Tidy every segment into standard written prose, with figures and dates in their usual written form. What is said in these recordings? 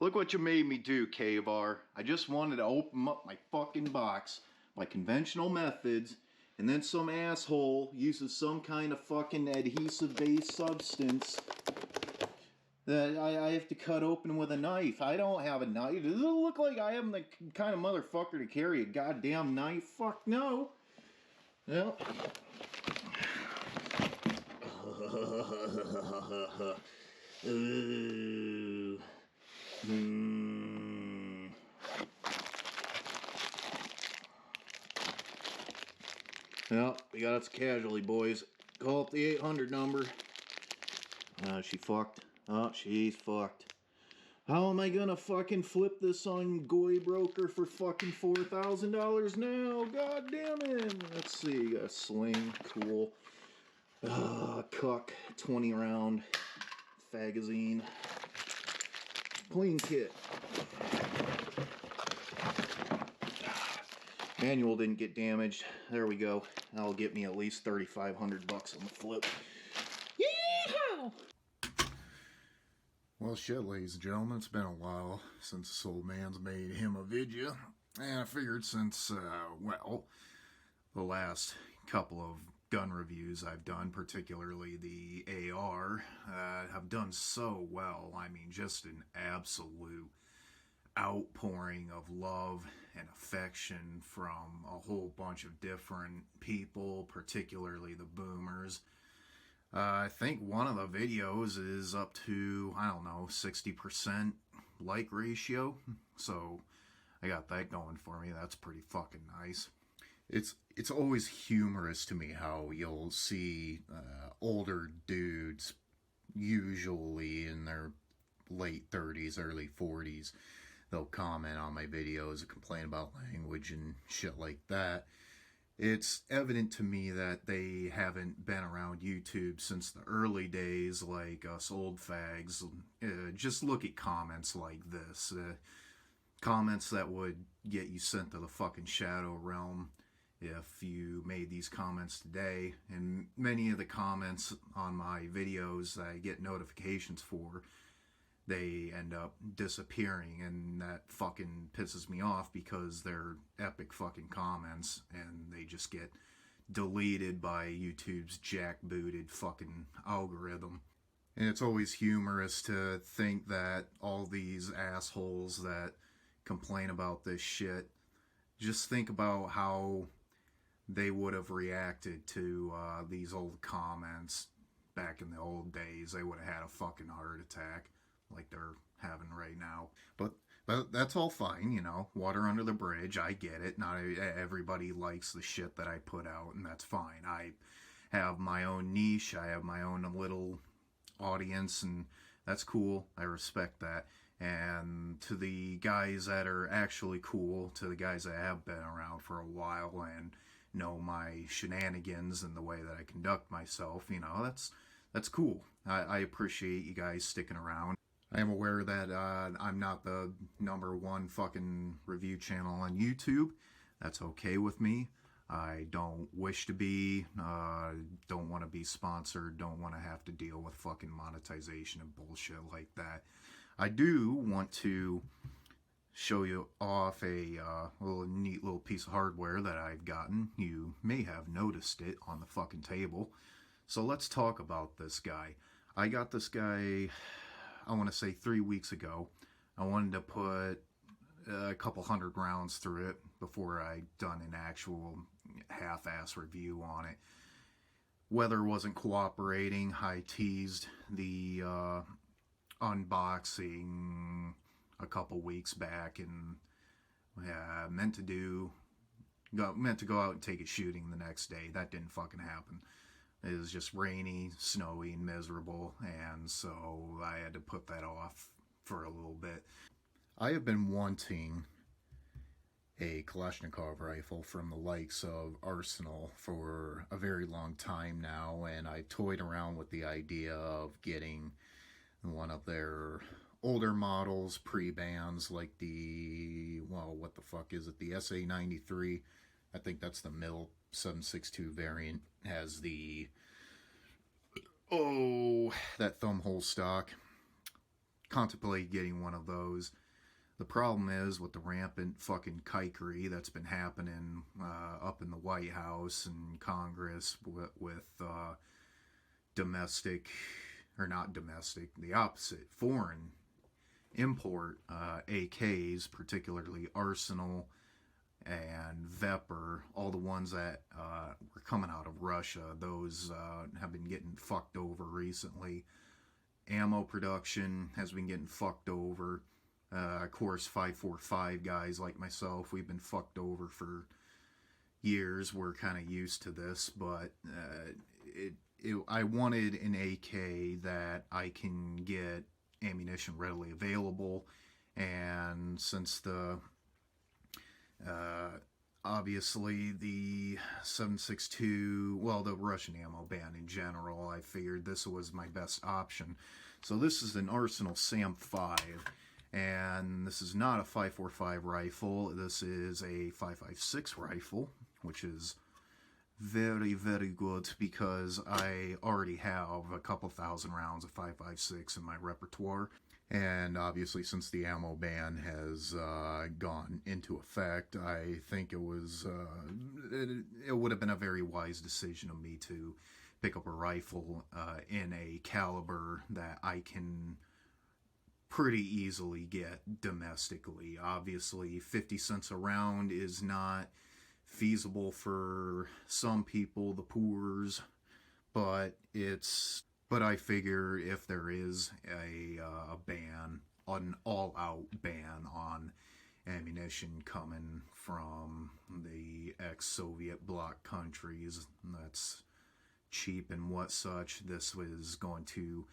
Look what you made me do, K-Bar. I just wanted to open up my fucking box by conventional methods, and then some asshole uses some kind of fucking adhesive-based substance that I have to cut open with a knife. I don't have a knife. Does it look like I am the kind of motherfucker to carry a goddamn knife? Fuck no. Well. Well, we got us a casualty, boys. Call up the 800 number. She fucked. Oh, she's fucked. How am I gonna fucking flip this on Goy Broker for fucking $4,000 now? God damn it. Let's see, got a sling. Cool. Cuck. 20 round. Fagazine. Clean kit. Manual didn't get damaged. There we go. That'll get me at least $3,500 on the flip. Yeehaw! Well, shit, ladies and gentlemen, it's been a while since this old man's made him a video. And I figured since, well, the last couple of gun reviews I've done, particularly the AR, have done so well. I mean, just an absolute outpouring of love and affection from a whole bunch of different people, particularly the boomers. I think one of the videos is up to, I don't know, 60% like ratio, so I got that going for me. That's pretty fucking nice. It's always humorous to me how you'll see older dudes, usually in their late 30s, early 40s, they'll comment on my videos and complain about language and shit like that. It's evident to me that they haven't been around YouTube since the early days, like us old fags. Just look at comments like this. Comments that would get you sent to the fucking shadow realm if you made these comments today. And many of the comments on my videos that I get notifications for, they end up disappearing, and that fucking pisses me off because they're epic fucking comments and they just get deleted by YouTube's jackbooted fucking algorithm. And it's always humorous to think that all these assholes that complain about this shit, just think about how they would have reacted to these old comments back in the old days. They would have had a fucking heart attack like they're having right now. But that's all fine, you know, water under the bridge. I get it. Not everybody likes the shit that I put out, and that's fine. I have my own niche. I have my own little audience, and that's cool. I respect that. And to the guys that are actually cool, to the guys that have been around for a while and know my shenanigans and the way that I conduct myself, you know, that's cool. I appreciate you guys sticking around. I am aware that I'm not the #1 fucking review channel on YouTube. That's okay with me. I don't wish to be, don't want to be sponsored, don't want to have to deal with fucking monetization and bullshit like that. I do want to show you off a neat little piece of hardware that I've gotten. You may have noticed it on the fucking table. So let's talk about this guy. I got this guy, I want to say 3 weeks ago. I wanted to put a couple hundred rounds through it before I done an actual half-ass review on it. Weather wasn't cooperating. I teased the unboxing a couple weeks back, and meant to go out and take it shooting the next day. That didn't fucking happen. It was just rainy, snowy, and miserable, and so I had to put that off for a little bit. I have been wanting a Kalashnikov rifle from the likes of Arsenal for a very long time now, and I toyed around with the idea of getting one of their older models, pre-bans, like the, well, what the fuck is it, the SA93. I think that's the middle 7.62 variant, has the, that thumb hole stock. Contemplate getting one of those. The problem is with the rampant fucking kikery that's been happening up in the White House and Congress with domestic, or not domestic, the opposite, foreign import AKs, particularly Arsenal and Vepr, all the ones that were coming out of Russia. Those have been getting fucked over recently. Ammo production has been getting fucked over. Of course, 5.45 guys like myself, we've been fucked over for years. We're kind of used to this, but I wanted an AK that I can get ammunition readily available, and since the obviously the 7.62, well, the Russian ammo ban in general, I figured this was my best option. So this is an Arsenal SAM5, and this is not a 5.45 rifle. This is a 5.56 rifle, which is very, very good because I already have a couple thousand rounds of 5.56 in my repertoire. And obviously, since the ammo ban has gone into effect, I think it would have been a very wise decision of me to pick up a rifle in a caliber that I can pretty easily get domestically. Obviously, 50 cents a round is not feasible for some people, the poors, but I figure if there is a ban, an all-out ban on ammunition coming from the ex-Soviet bloc countries that's cheap and what such, this was going to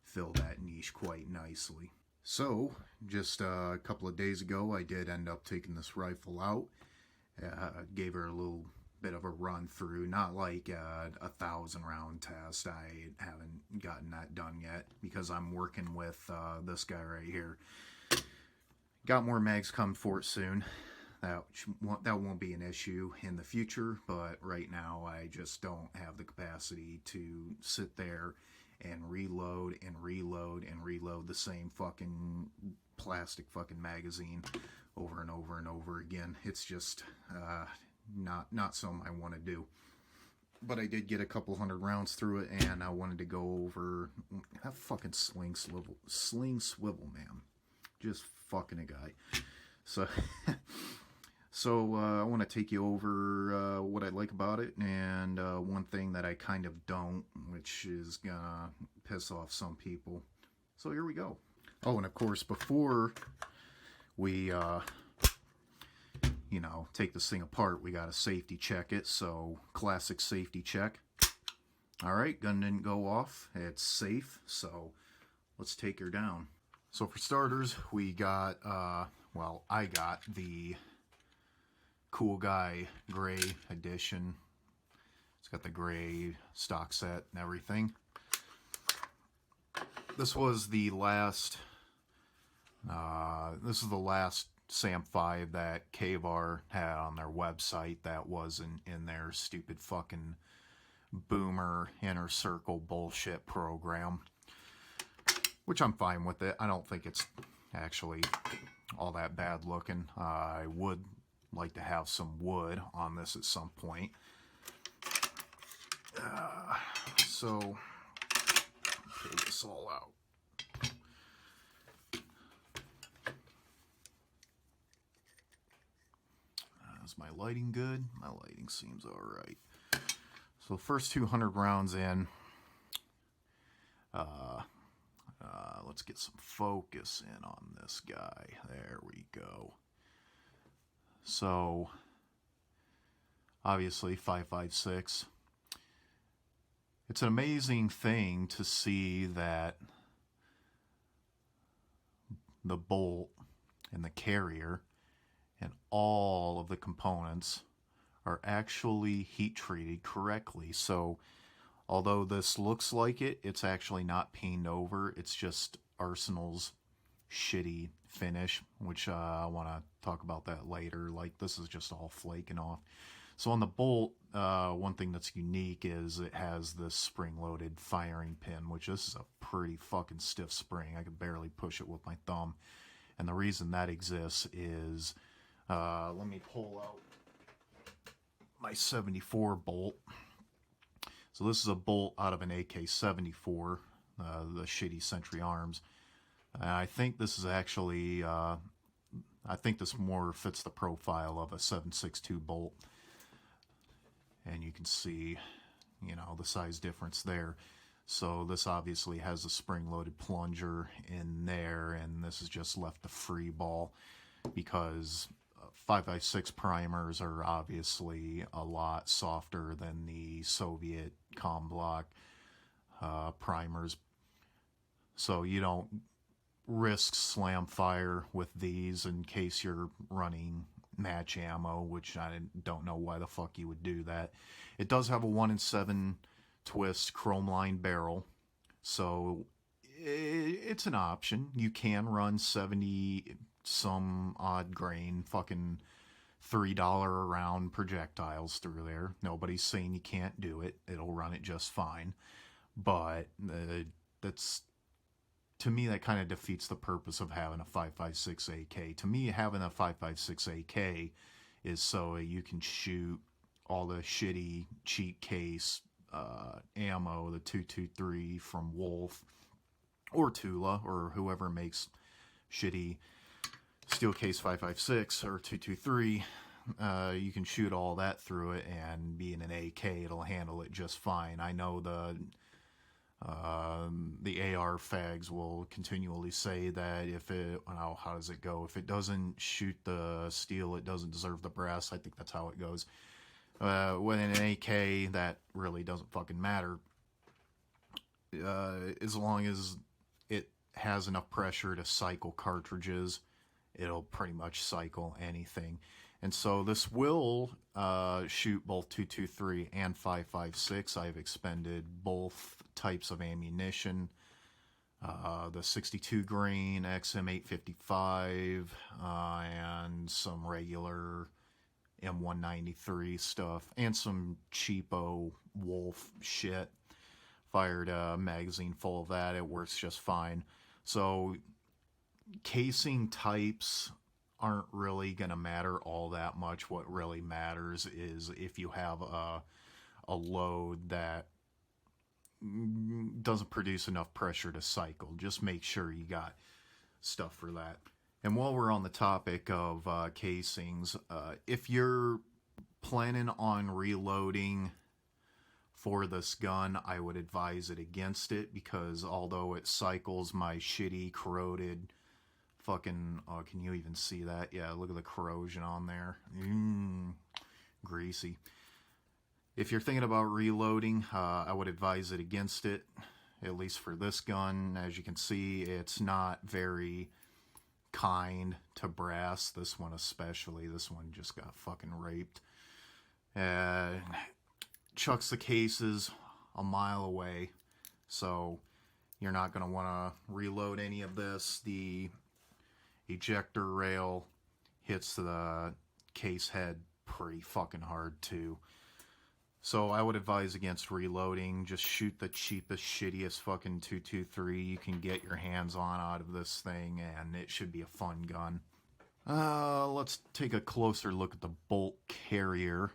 fill that niche quite nicely. So, just a couple of days ago, I did end up taking this rifle out. Gave her a little bit of a run through, not like a 1,000 round test. I haven't gotten that done yet because I'm working with this guy right here. Got more mags coming for it soon. That won't be an issue in the future, but right now I just don't have the capacity to sit there and reload and reload and reload the same fucking plastic fucking magazine over and over and over again. It's just not something I want to do. But I did get a couple hundred rounds through it, and I wanted to go over that fucking sling swivel, man. Just fucking a guy. So I want to take you over what I like about it, and one thing that I kind of don't, which is gonna piss off some people. So here we go. Oh, and of course, before we take this thing apart, we gotta safety check it. So classic safety check. All right, gun didn't go off. It's safe. So let's take her down. So for starters, we got I got the Cool Guy Gray edition. It's got the gray stock set and everything. This was the last. This is the last SAM5 that KVAR had on their website that wasn't in their stupid fucking boomer inner circle bullshit program. Which I'm fine with it. I don't think it's actually all that bad looking. I would like to have some wood on this at some point. So, take this all out. Is my lighting good? My lighting seems alright. So, first 200 rounds in. Let's get some focus in on this guy. There we go. So, obviously 5.56. It's an amazing thing to see that the bolt and the carrier and all of the components are actually heat treated correctly. So, although this looks like it, it's actually not peened over. It's just Arsenal's shitty finish, which I want to talk about that later. Like, this is just all flaking off. So on the bolt, one thing that's unique is it has this spring-loaded firing pin, which this is a pretty fucking stiff spring. I could barely push it with my thumb. And the reason that exists is, let me pull out my 74 bolt. So this is a bolt out of an AK-74, the shitty Century Arms. I think this is actually, I think this more fits the profile of a 7.62 bolt. And you can see, you know, the size difference there. So this obviously has a spring-loaded plunger in there, and this is just left the free ball because 5.56 primers are obviously a lot softer than the Soviet com block primers. So you don't risk slam fire with these in case you're running match ammo, which I don't know why the fuck you would do that. It does have a 1 in 7 twist chrome line barrel, so it's an option. You can run 70 some odd grain fucking $3 a round projectiles through there. Nobody's saying you can't do it. It'll run it just fine, but that's, to me, that kind of defeats the purpose of having a 5.56 AK. To me, having a 5.56 AK is so you can shoot all the shitty cheap case ammo, the 223 from Wolf or Tula or whoever makes shitty steel case 5.56 or 223. You can shoot all that through it, and being an AK, it'll handle it just fine. I know the AR fags will continually say that if it, oh, how does it go? If it doesn't shoot the steel, it doesn't deserve the brass. I think that's how it goes. With an AK, that really doesn't fucking matter. As long as it has enough pressure to cycle cartridges, it'll pretty much cycle anything. And so this will shoot both 223 and 5.56. I've expended both types of ammunition. The 62 grain XM855 and some regular M193 stuff, and some cheapo Wolf shit. Fired a magazine full of that. It works just fine. So casing types aren't really going to matter all that much. What really matters is if you have a load that doesn't produce enough pressure to cycle. Just make sure you got stuff for that. And while we're on the topic of casings, if you're planning on reloading for this gun, I would advise it against it, because although it cycles my shitty corroded fucking, oh, can you even see that? Yeah, look at the corrosion on there. Greasy. If you're thinking about reloading, I would advise it against it, at least for this gun. As you can see, it's not very kind to brass. This one especially. This one just got fucking raped. Chucks the cases a mile away, so you're not going to want to reload any of this. The ejector rail hits the case head pretty fucking hard too. So I would advise against reloading. Just shoot the cheapest, shittiest fucking 223 you can get your hands on out of this thing, and it should be a fun gun. Let's take a closer look at the bolt carrier.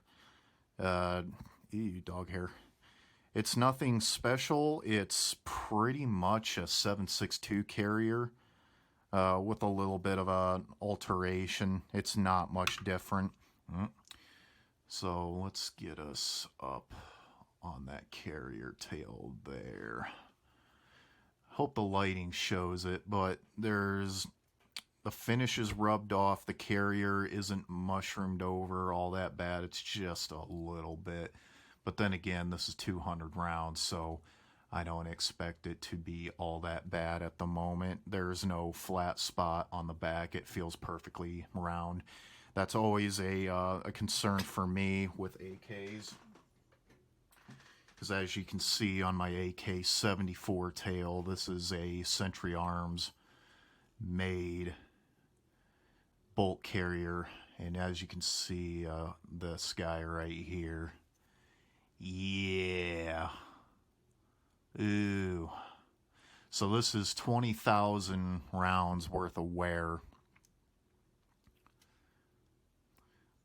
Ew, dog hair. It's nothing special. It's pretty much a 7.62 carrier with a little bit of an alteration. It's not much different. So let's get us up on that carrier tail there. Hope the lighting shows it, but there's the finish is rubbed off. The carrier isn't mushroomed over all that bad. It's just a little bit. But then again, this is 200 rounds, so I don't expect it to be all that bad at the moment. There's no flat spot on the back. It feels perfectly round. That's always a concern for me with AKs, because as you can see on my AK-74 tail, this is a Century Arms made bolt carrier, And as you can see, this guy right here. Yeah. Ooh. So this is 20,000 rounds worth of wear.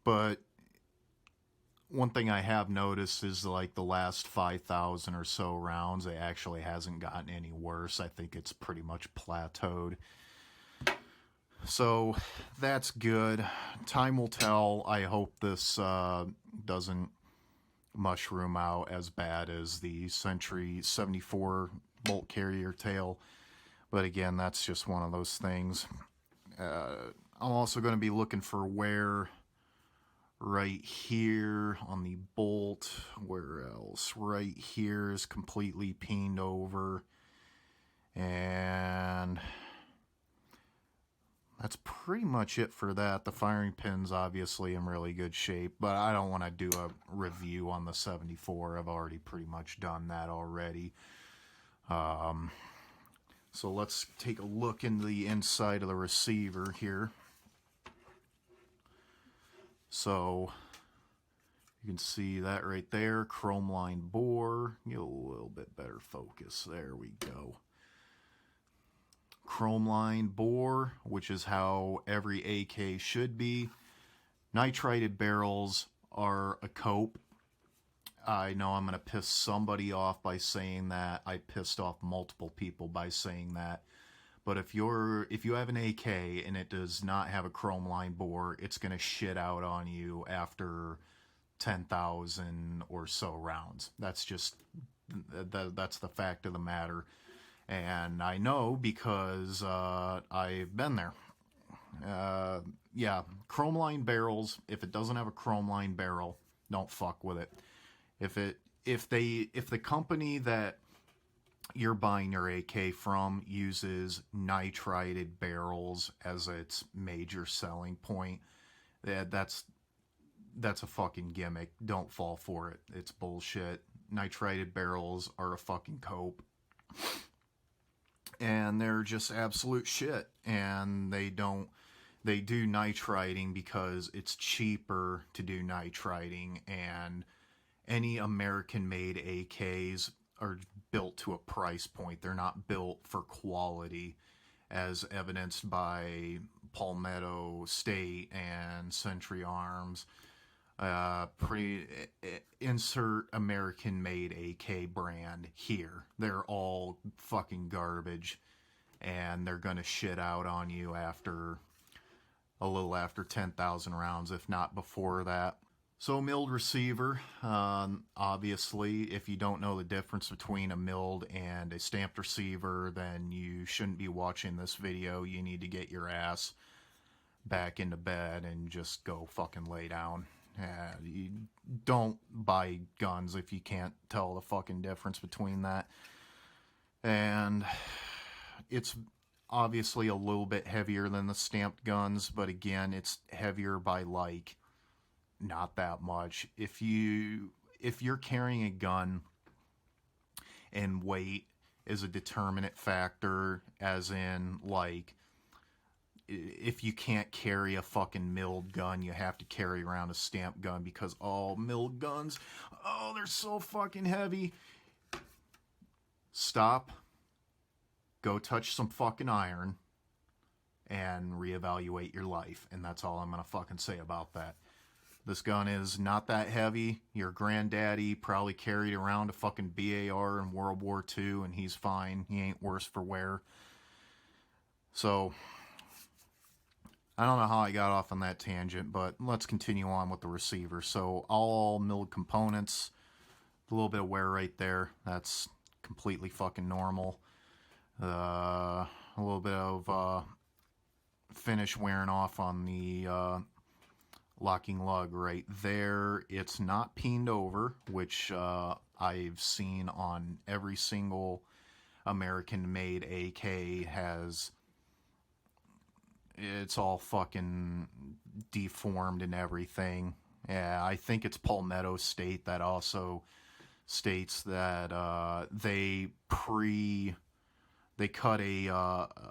But one thing I have noticed is like the last 5,000 or so rounds, it actually hasn't gotten any worse. I think it's pretty much plateaued. So that's good. Time will tell. I hope this doesn't mushroom out as bad as the Century 74 bolt carrier tail. But again, that's just one of those things. I'm also going to be looking for wear right here on the bolt. Where else? Right here is completely peened over. And that's pretty much it for that. The firing pin's obviously in really good shape, but I don't want to do a review on the 74. I've already pretty much done that already. So let's take a look into the inside of the receiver here. So you can see that right there, chrome line bore. Get a little bit better focus. There we go. Chrome line bore, which is how every AK should be. Nitrated barrels are a cope. I know I'm going to piss somebody off by saying that. I pissed off multiple people by saying that. But if you have an AK and it does not have a chrome line bore, it's going to shit out on you after 10,000 or so rounds. That's just that's the fact of the matter. And I know because I've been there. Yeah, chrome line barrels, if it doesn't have a chrome line barrel, don't fuck with it. If the company that you're buying your AK from uses nitrated barrels as its major selling point, that's a fucking gimmick. Don't fall for it. It's bullshit. Nitrated barrels are a fucking cope. And they're just absolute shit. And they do nitriding because it's cheaper to do nitriding, and any American-made AKs are built to a price point. They're not built for quality, as evidenced by Palmetto State and Century Arms. Insert American-made AK brand here. They're all fucking garbage, and they're gonna shit out on you after a little after 10,000 rounds, if not before that. So milled receiver, obviously, if you don't know the difference between a milled and a stamped receiver, then you shouldn't be watching this video. You need to get your ass back into bed and just go fucking lay down. You don't buy guns if you can't tell the fucking difference between that. And it's obviously a little bit heavier than the stamped guns, but again, it's heavier by like not that much. If you're carrying a gun and weight is a determinant factor, as in like if you can't carry a fucking milled gun, you have to carry around a stamped gun because all milled guns, oh, they're so fucking heavy. Stop. Go touch some fucking iron and reevaluate your life. And that's all I'm going to fucking say about that. This gun is not that heavy. Your granddaddy probably carried around a fucking BAR in World War II and he's fine. He ain't worse for wear. So I don't know how I got off on that tangent, but let's continue on with the receiver. So all milled components, a little bit of wear right there. That's completely fucking normal. A little bit of finish wearing off on the locking lug right there. It's not peened over, which I've seen on every single American-made AK has. It's all fucking deformed and everything. Yeah, I think it's Palmetto State that also states that they cut a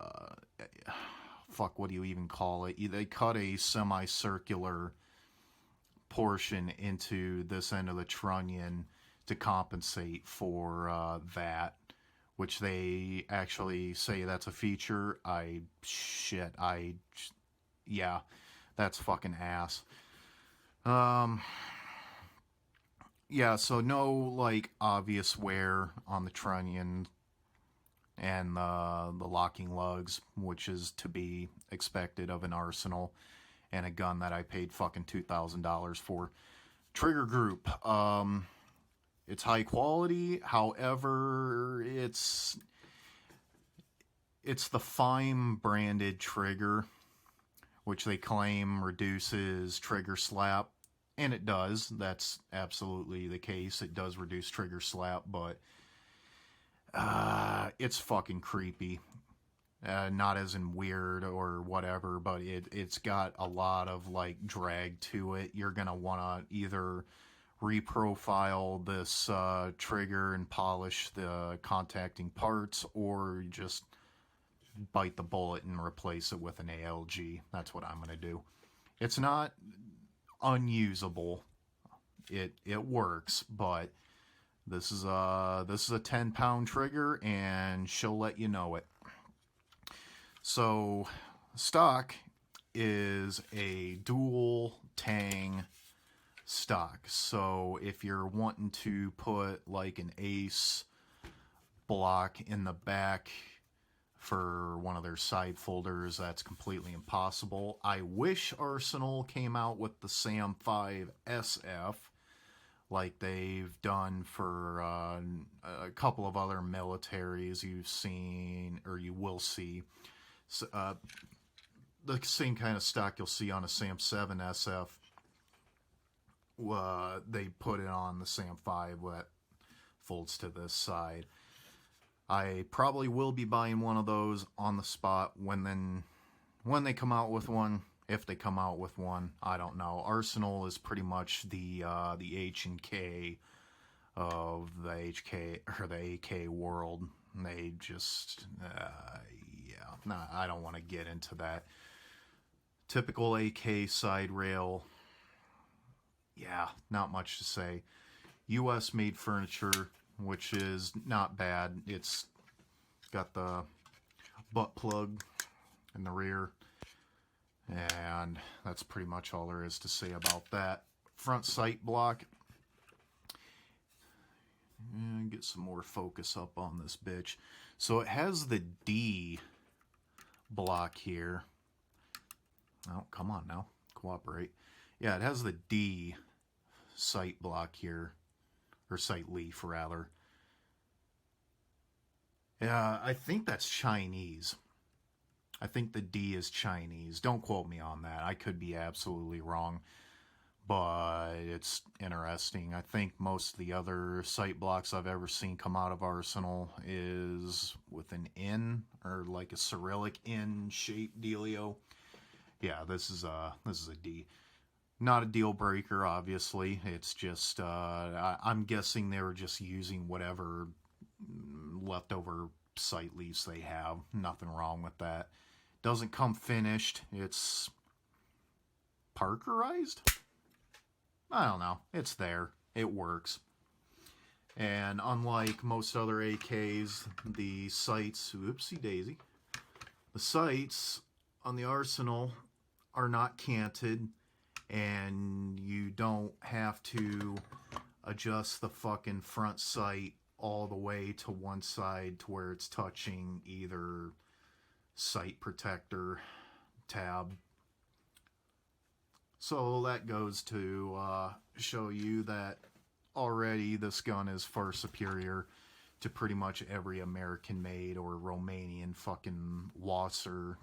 fuck, what do you even call it? They cut a semicircular portion into this end of the trunnion to compensate for that, which they actually say that's a feature. Yeah, that's fucking ass. Yeah, so no, like, obvious wear on the trunnion and the locking lugs, which is to be expected of an Arsenal and a gun that I paid fucking $2,000 for. Trigger group, it's high quality, however, it's the FIME branded trigger, which they claim reduces trigger slap, and it does. That's absolutely the case. It does reduce trigger slap, but it's fucking creepy. Not as in weird or whatever, but it's got a lot of like drag to it. You're gonna want to either reprofile this trigger and polish the contacting parts, or just bite the bullet and replace it with an ALG. That's what I'm gonna do. It's not unusable. It works, but this is a 10-pound trigger, and she'll let you know it. So, stock is a dual tang stock. So, if you're wanting to put like an ace block in the back for one of their side folders, that's completely impossible. I wish Arsenal came out with the SAM5 SF, like they've done for a couple of other militaries you've seen, or you will see. So, the same kind of stock you'll see on a SAM7 SF, they put it on the SAM5 that folds to this side. I probably will be buying one of those on the spot when they come out with one. If they come out with one, I don't know. Arsenal is pretty much the H and K of the HK or the AK world. They just I don't want to get into that. Typical AK side rail. Yeah, not much to say. US made furniture, which is not bad. It's got the butt plug in the rear, and that's pretty much all there is to say about that. Front sight block. And get some more focus up on this bitch. So it has the D block here. Oh, come on now. Cooperate. Yeah, it has the D sight block here. Or sight leaf, rather. Yeah, I think that's Chinese. I think the D is Chinese. Don't quote me on that. I could be absolutely wrong. But it's interesting. I think most of the other sight blocks I've ever seen come out of Arsenal is with an N, or like a Cyrillic N shaped dealio. Yeah, this is a D. Not a deal breaker, obviously. It's just, I'm guessing they were just using whatever leftover sight leaves they have. Nothing wrong with that. Doesn't come finished. It's Parkerized? I don't know. It's there. It works. And unlike most other AKs, the sights, whoopsie daisy, the sights on the Arsenal are not canted, and you don't have to adjust the fucking front sight all the way to one side to where it's touching either sight protector tab. So that goes to show you that already this gun is far superior to pretty much every American-made or Romanian fucking Wasser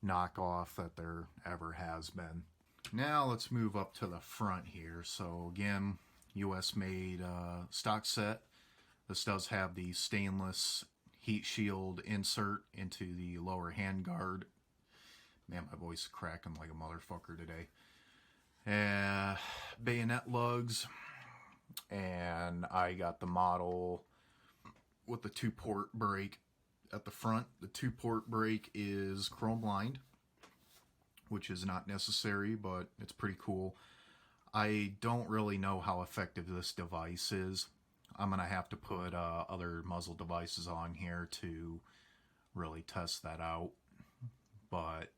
knockoff that there ever has been. Now let's move up to the front here. So again, US-made stock set. This does have the stainless heat shield insert into the lower handguard. Man, my voice is cracking like a motherfucker today. Bayonet lugs, and I got the model with the 2-port brake at the front. The 2-port brake is chrome lined. which is not necessary, but it's pretty cool. I don't really know how effective this device is. I'm going to have to put other muzzle devices on here to really test that out. But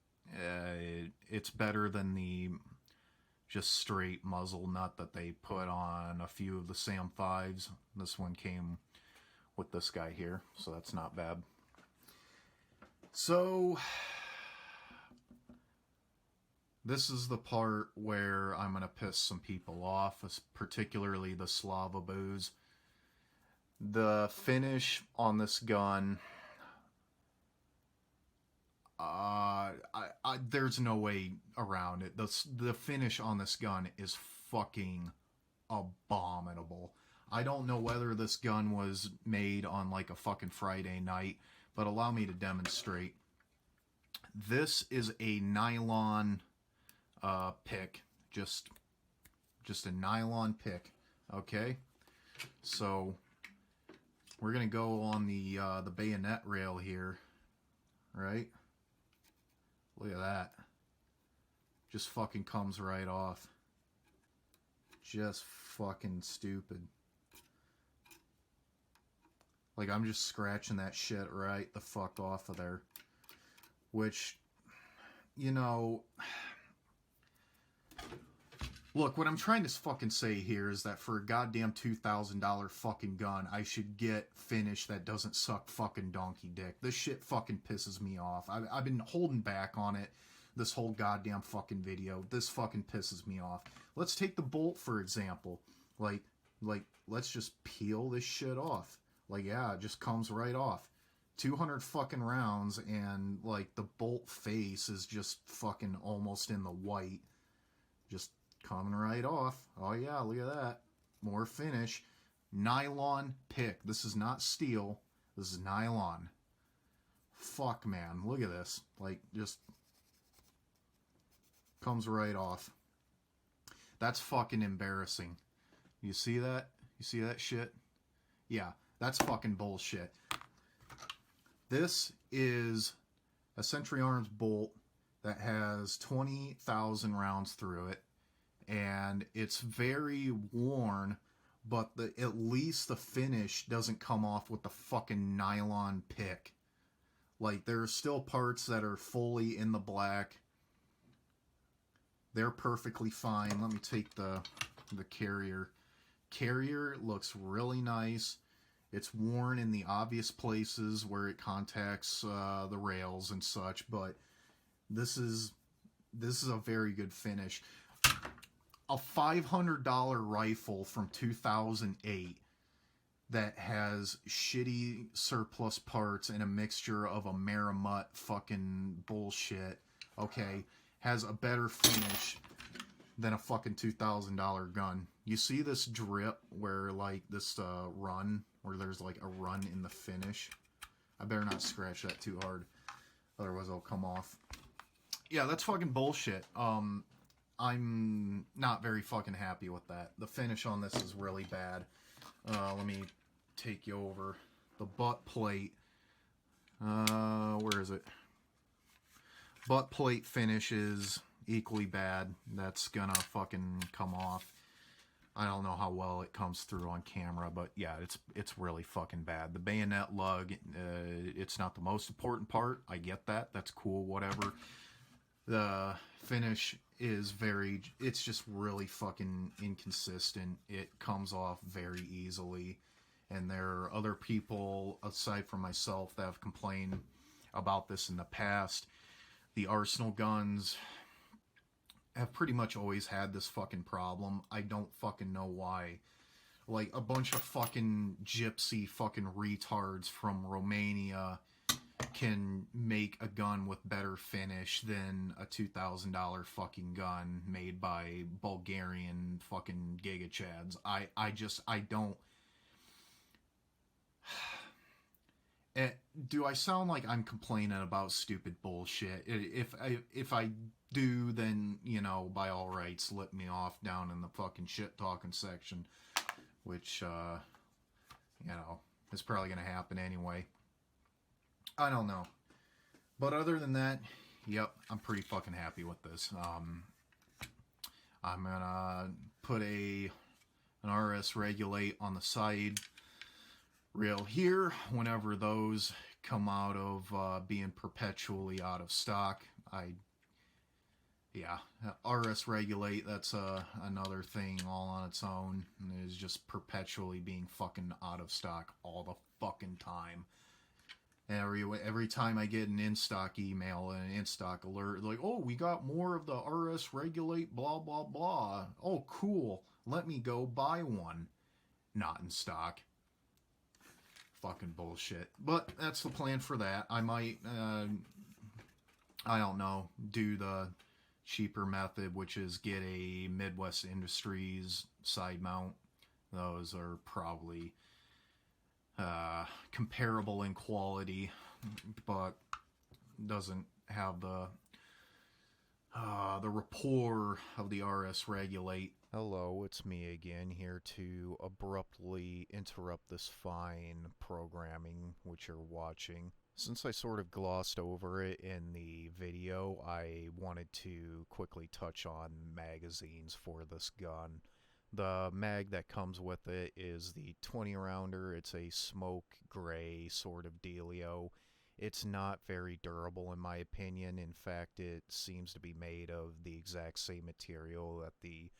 it's better than the just straight muzzle nut that they put on a few of the SAM5s. This one came with this guy here, so that's not bad. So this is the part where I'm going to piss some people off, particularly the Slava boos. The finish on this gun, there's no way around it. The finish on this gun is fucking abominable. I don't know whether this gun was made on like a fucking Friday night, but allow me to demonstrate. This is a nylon pick, just a nylon pick. Okay, so we're gonna go on the bayonet rail here, right? Look at that. Just fucking comes right off. Just fucking stupid. Like, I'm just scratching that shit right the fuck off of there. Which, you know, look, what I'm trying to fucking say here is that for a goddamn $2,000 fucking gun, I should get finish that doesn't suck fucking donkey dick. This shit fucking pisses me off. I've been holding back on it this whole goddamn fucking video. This fucking pisses me off. Let's take the bolt, for example. Like, let's just peel this shit off. Like, yeah, it just comes right off. 200 fucking rounds, and, like, the bolt face is just fucking almost in the white. Just coming right off. Oh yeah, look at that. More finish. Nylon pick. This is not steel. This is nylon. Fuck, man. Look at this. Like, just comes right off. That's fucking embarrassing. You see that? You see that shit? Yeah, that's fucking bullshit. This is a Century Arms bolt that has 20,000 rounds through it. And it's very worn, but at least the finish doesn't come off with the fucking nylon pick. Like, there are still parts that are fully in the black. They're perfectly fine. Let me take the carrier. Carrier looks really nice. It's worn in the obvious places where it contacts the rails and such, but this is a very good finish. A $500 rifle from 2008 that has shitty surplus parts and a mixture of a Maramut fucking bullshit, okay, has a better finish than a fucking $2,000 gun. You see this drip where, like, this run, where there's like a run in the finish? I better not scratch that too hard, otherwise it'll come off. Yeah, that's fucking bullshit. I'm not very fucking happy with that. The finish on this is really bad. Let me take you over. The butt plate. Where is it? Butt plate finish is equally bad. That's gonna fucking come off. I don't know how well it comes through on camera, but yeah, it's really fucking bad. The bayonet lug, it's not the most important part. I get that. That's cool, whatever. The finish is it's just really fucking inconsistent. It comes off very easily. And there are other people, aside from myself, that have complained about this in the past. The Arsenal guns have pretty much always had this fucking problem. I don't fucking know why. Like, a bunch of fucking gypsy fucking retards from Romania can make a gun with better finish than a $2,000 fucking gun made by Bulgarian fucking Giga Chads. I don't... Do I sound like I'm complaining about stupid bullshit? If I do, then, you know, by all rights, let me off down in the fucking shit-talking section. Which, you know, is probably going to happen anyway. I don't know. But other than that, yep, I'm pretty fucking happy with this. I'm gonna put an RS regulate on the side rail here whenever those come out of being perpetually out of stock. Yeah, RS regulate, that's another thing all on its own. It is just perpetually being fucking out of stock all the fucking time. Every time I get an in-stock email and an in-stock alert, like, oh, we got more of the RS regulate, blah, blah, blah. Oh, cool. Let me go buy one. Not in stock. Fucking bullshit. But that's the plan for that. I might, I don't know, do the cheaper method, which is get a Midwest Industries side mount. Those are probably comparable in quality, but doesn't have the rapport of the RS regulate. Hello, it's me again, here to abruptly interrupt this fine programming which you're watching. Since I sort of glossed over it in the video, I wanted to quickly touch on magazines for this gun. The mag that comes with it is the 20 rounder. It's a smoke gray sort of dealio. It's not very durable in my opinion. In fact, it seems to be made of the exact same material that the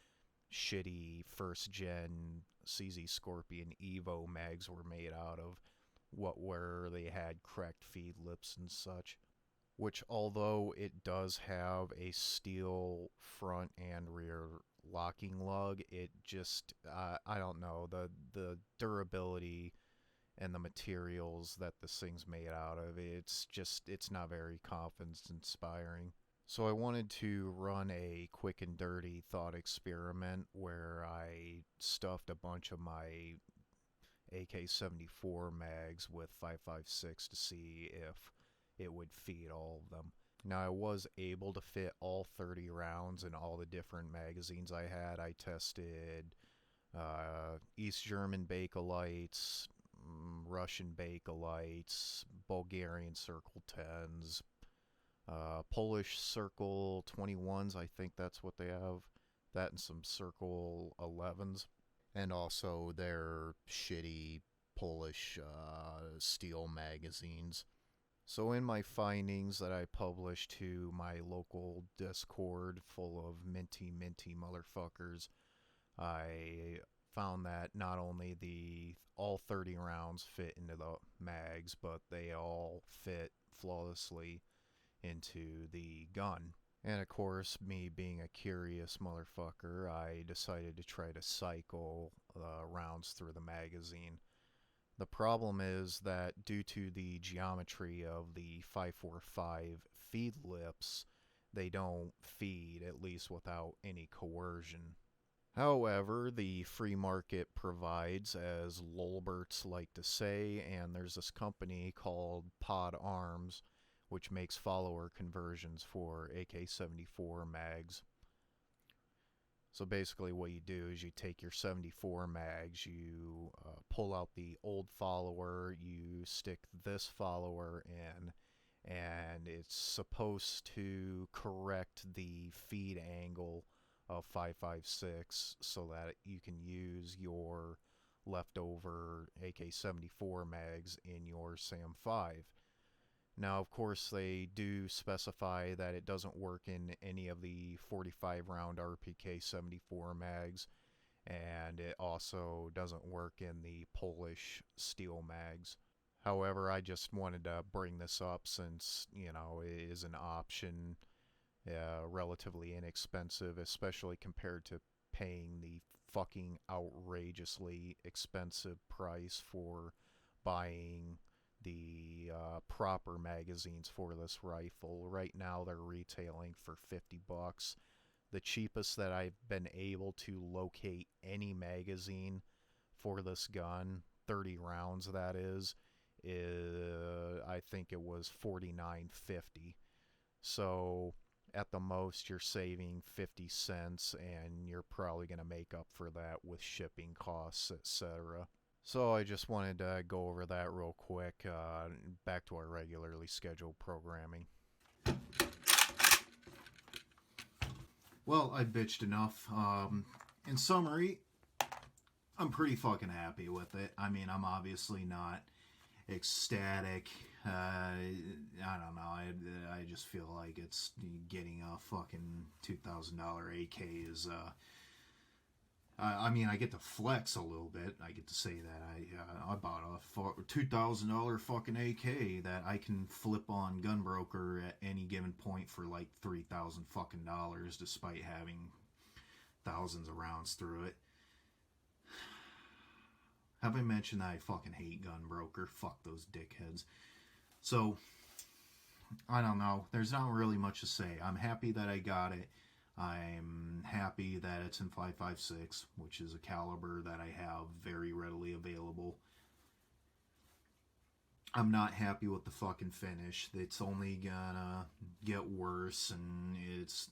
shitty first gen CZ Scorpion Evo mags were made out of, where they had cracked feed lips and such. Which, although it does have a steel front and rear locking lug, it just, I don't know, the durability and the materials that this thing's made out of, it's not very confidence inspiring. So I wanted to run a quick and dirty thought experiment where I stuffed a bunch of my AK-74 mags with 5.56 to see if it would feed all of them. Now, I was able to fit all 30 rounds in all the different magazines I had. I tested East German Bakelites, Russian Bakelites, Bulgarian Circle 10s, Polish Circle 21s, I think that's what they have. That and some Circle 11s. And also their shitty Polish steel magazines. So in my findings that I published to my local Discord full of minty motherfuckers, I found that not only all 30 rounds fit into the mags, but they all fit flawlessly into the gun. And of course, me being a curious motherfucker, I decided to try to cycle rounds through the magazine. The problem is that due to the geometry of the 545 feed lips, they don't feed, at least without any coercion. However, the free market provides, as lolberts like to say, and there's this company called Pod Arms, which makes follower conversions for AK-74 mags. So basically what you do is you take your 74 mags, you pull out the old follower, you stick this follower in, and it's supposed to correct the feed angle of 5.56 so that you can use your leftover AK-74 mags in your SAM5. Now, of course, they do specify that it doesn't work in any of the 45 round RPK 74 mags, and it also doesn't work in the Polish steel mags. However, I just wanted to bring this up since, you know, it is an option, relatively inexpensive, especially compared to paying the fucking outrageously expensive price for buying the proper magazines for this rifle. Right now they're retailing for $50. The cheapest that I've been able to locate any magazine for this gun, 30 rounds that is I think it was $49.50. So at the most you're saving 50 cents, and you're probably going to make up for that with shipping costs, etc. So I just wanted to go over that real quick. Back to our regularly scheduled programming. Well, I bitched enough. In summary, I'm pretty fucking happy with it. I mean, I'm obviously not ecstatic. I don't know. I just feel like it's getting a fucking $2,000 AK is. I mean, I get to flex a little bit. I get to say that I bought a $2,000 fucking AK that I can flip on Gunbroker at any given point for like $3,000 fucking dollars, despite having thousands of rounds through it. Have I mentioned that I fucking hate Gunbroker? Fuck those dickheads. So, I don't know. There's not really much to say. I'm happy that I got it. I'm happy that it's in 5.56, which is a caliber that I have very readily available. I'm not happy with the fucking finish. It's only gonna get worse, and it's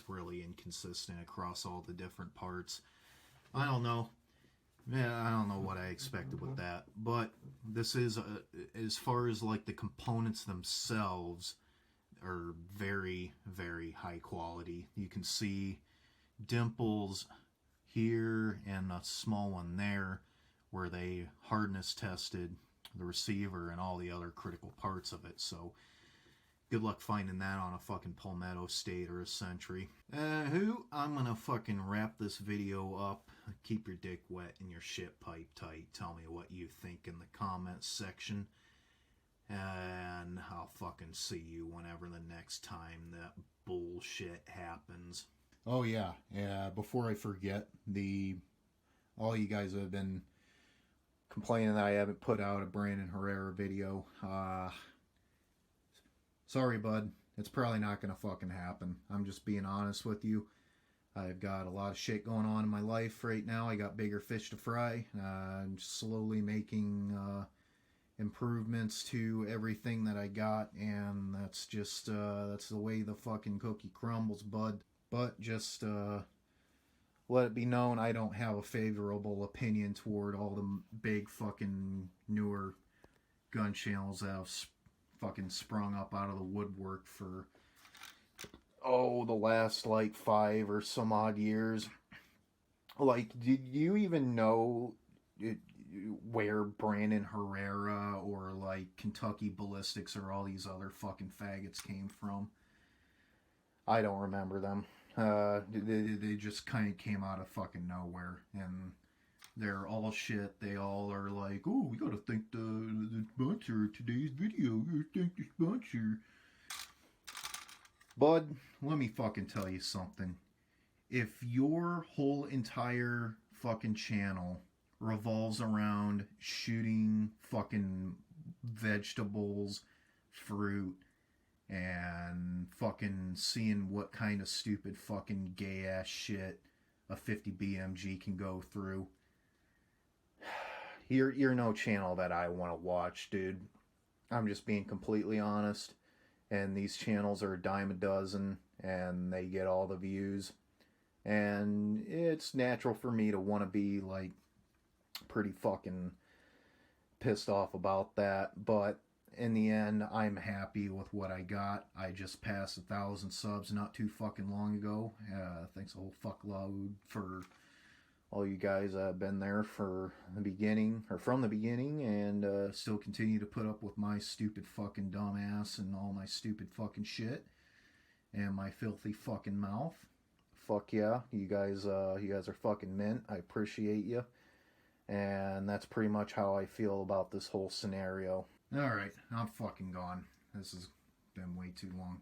really inconsistent across all the different parts. I don't know. Yeah, I don't know what I expected with that, but this is as far as like the components themselves are very, very high quality. You can see dimples here and a small one there where they hardness tested the receiver and all the other critical parts of it. So good luck finding that on a fucking Palmetto State or a Sentry. I'm gonna fucking wrap this video up. Keep your dick wet and your shit pipe tight. Tell me what you think in the comments section. And I'll fucking see you whenever the next time that bullshit happens. Oh yeah, before I forget, all you guys have been complaining that I haven't put out a Brandon Herrera video. Sorry, bud. It's probably not gonna fucking happen. I'm just being honest with you. I've got a lot of shit going on in my life right now. I got bigger fish to fry. I'm slowly making improvements to everything that I got, and that's just that's the way the fucking cookie crumbles, bud. But just let it be known, I don't have a favorable opinion toward all the big fucking newer gun channels that have fucking sprung up out of the woodwork for the last like 5 or some odd years. Like, did you even know where Brandon Herrera or like Kentucky Ballistics or all these other fucking faggots came from? I don't remember them. They just kind of came out of fucking nowhere, and they're all shit. They all are like, oh, we gotta thank the sponsor of today's video. We gotta thank the sponsor. Bud, let me fucking tell you something. If your whole entire fucking channel revolves around shooting fucking vegetables, fruit, and fucking seeing what kind of stupid fucking gay ass shit a 50 BMG can go through, you're no channel that I want to watch, dude. I'm just being completely honest. And these channels are a dime a dozen, and they get all the views. And it's natural for me to want to be like pretty fucking pissed off about that, but in the end, I'm happy with what I got. I just passed 1,000 subs not too fucking long ago. Thanks a whole fuckload for all you guys that have been there for the beginning, or from the beginning, and still continue to put up with my stupid fucking dumb ass and all my stupid fucking shit and my filthy fucking mouth. Fuck yeah, you guys are fucking mint. I appreciate you. And that's pretty much how I feel about this whole scenario. Alright, I'm fucking gone. This has been way too long.